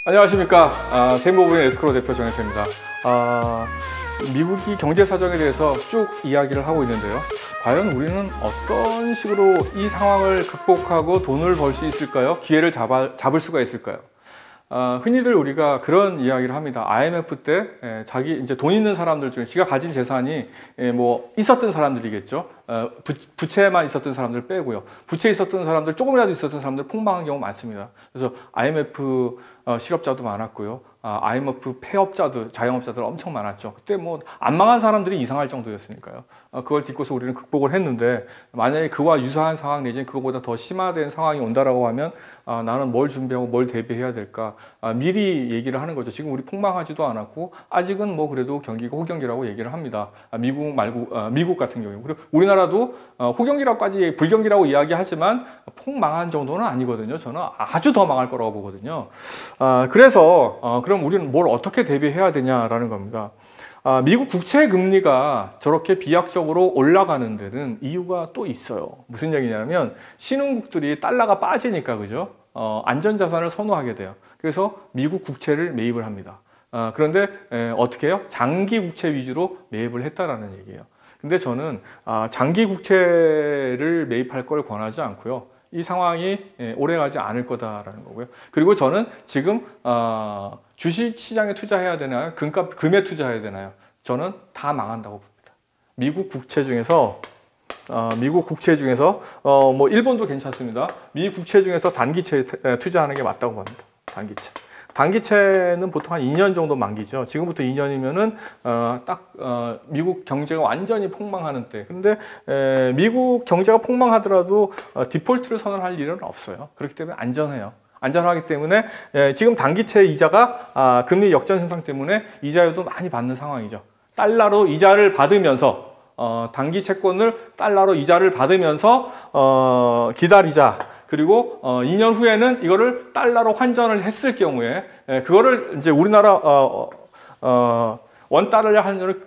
안녕하십니까. 세무부인 에스크로 대표 정혜태입니다. 미국이 경제 사정에 대해서 쭉 이야기를 하고 있는데요. 과연 우리는 어떤 식으로 이 상황을 극복하고 돈을 벌 수 있을까요? 기회를 잡을 수가 있을까요? 흔히들 우리가 그런 이야기를 합니다. IMF 때 자기 이제 돈 있는 사람들 중에 지가 가진 재산이 뭐 있었던 사람들이겠죠. 부채만 있었던 사람들 빼고요. 부채 있었던 사람들, 조금이라도 있었던 사람들 폭망한 경우 많습니다. 그래서 IMF 실업자도 많았고요. IMF 폐업자도, 자영업자들 엄청 많았죠. 그때 뭐 안 망한 사람들이 이상할 정도였으니까요. 그걸 딛고서 우리는 극복을 했는데, 만약에 그와 유사한 상황 내지는 그거보다 더 심화된 상황이 온다라고 하면 나는 뭘 준비하고 뭘 대비해야 될까, 미리 얘기를 하는 거죠. 지금 우리 폭망하지도 않았고 아직은 뭐 그래도 경기가 호경기라고 얘기를 합니다. 미국 같은 경우에. 그리고 우리나라도 호경기라고까지, 불경기라고 이야기하지만 폭망한 정도는 아니거든요. 저는 아주 더 망할 거라고 보거든요. 그래서 그럼 우리는 뭘 어떻게 대비해야 되냐라는 겁니다. 미국 국채 금리가 저렇게 비약적으로 올라가는 데는 이유가 또 있어요. 무슨 얘기냐면 신흥국들이 달러가 빠지니까, 그죠? 안전자산을 선호하게 돼요. 그래서 미국 국채를 매입을 합니다. 그런데 어떻게 해요? 장기 국채 위주로 매입을 했다라는 얘기예요. 근데 저는 장기 국채를 매입할 걸 권하지 않고요. 이 상황이 오래가지 않을 거다라는 거고요. 그리고 저는 지금 주식 시장에 투자해야 되나요? 금에 투자해야 되나요? 저는 다 망한다고 봅니다. 미국 국채 중에서 뭐 일본도 괜찮습니다. 미국 국채 중에서 단기채에 투자하는 게 맞다고 봅니다. 단기채는 보통 한 2년 정도 만기죠. 지금부터 2년이면은 미국 경제가 완전히 폭망하는 때. 근데 미국 경제가 폭망하더라도 디폴트를 선언할 일은 없어요. 그렇기 때문에 안전해요. 안전하기 때문에 지금 단기채 이자가 금리 역전 현상 때문에 이자율도 많이 받는 상황이죠. 달러로 이자를 받으면서 단기 채권을 달러로 이자를 받으면서 기다리자. 그리고 2년 후에는 이거를 달러로 환전을 했을 경우에 그거를 이제 우리나라 원 달러의 환율은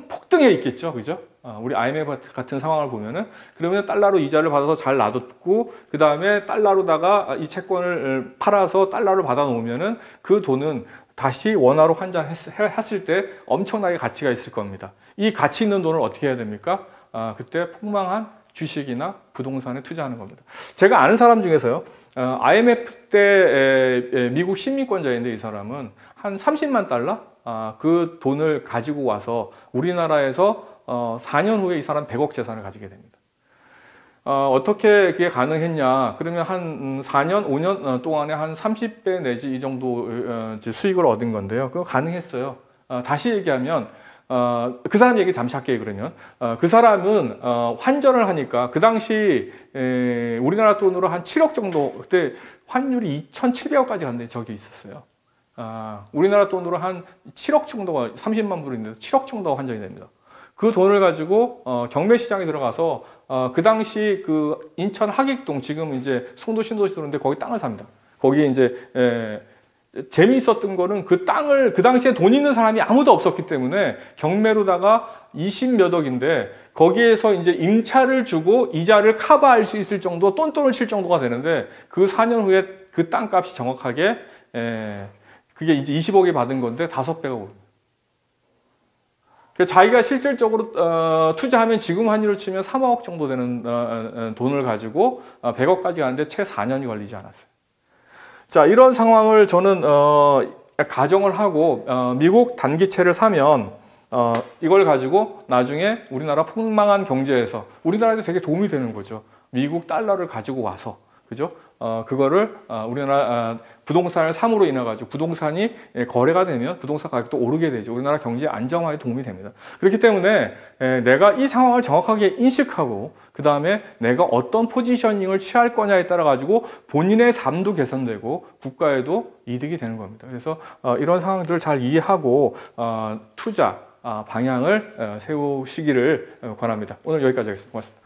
폭등해 있겠죠, 그죠? 우리 IMF 같은 상황을 보면은, 그러면 달러로 이자를 받아서 잘 놔뒀고 그 다음에 달러로다가 이 채권을 팔아서 달러를 받아 놓으면은 그 돈은 다시 원화로 환전했을 때 엄청나게 가치가 있을 겁니다. 이 가치 있는 돈을 어떻게 해야 됩니까? 그때 폭망한 주식이나 부동산에 투자하는 겁니다. 제가 아는 사람 중에서요, IMF 때 미국 시민권자인데, 이 사람은 한 30만 달러? 그 돈을 가지고 와서 우리나라에서 4년 후에 이 사람 100억 재산을 가지게 됩니다. 어떻게 그게 가능했냐? 그러면 한 4년, 5년 동안에 한 30배 내지 이 정도 수익을 얻은 건데요. 그거 가능했어요. 다시 얘기하면, 그 사람 얘기 잠시 할게요, 그러면. 그 사람은 환전을 하니까 그 당시 우리나라 돈으로 한 7억 정도, 그때 환율이 2,700억까지 갔는데 적이 있었어요. 우리나라 돈으로 한 7억 정도가, 30만 불인데 7억 정도가 환전이 됩니다. 그 돈을 가지고 경매 시장에 들어가서 그 당시 그 인천 하객동, 지금 이제 송도 신도시 도는데 거기 땅을 삽니다. 거기에 이제 재미있었던 거는 그 땅을, 그 당시에 돈 있는 사람이 아무도 없었기 때문에 경매로다가 20몇 억인데 거기에서 이제 임차를 주고 이자를 커버할 수 있을 정도, 똔똔을 칠 정도가 되는데, 그 4년 후에 그 땅값이 정확하게 그게 이제 20억이 받은 건데 5배가 오릅니다. 자기가 실질적으로 투자하면 지금 환율로 치면 3억 정도 되는 돈을 가지고 100억까지 가는데 채 4년이 걸리지 않았어요. 자, 이런 상황을 저는 가정을 하고 미국 단기채를 사면 이걸 가지고 나중에 우리나라 폭망한 경제에서 우리나라에도 되게 도움이 되는 거죠. 미국 달러를 가지고 와서, 그죠? 그거를 우리나라 부동산을 삼으로 인해 가지고 부동산이 거래가 되면 부동산 가격도 오르게 되죠. 우리나라 경제 안정화에 도움이 됩니다. 그렇기 때문에 내가 이 상황을 정확하게 인식하고 그 다음에 내가 어떤 포지셔닝을 취할 거냐에 따라 가지고 본인의 삶도 개선되고 국가에도 이득이 되는 겁니다. 그래서 이런 상황들을 잘 이해하고 투자 방향을 세우시기를 권합니다. 오늘 여기까지 하겠습니다. 고맙습니다.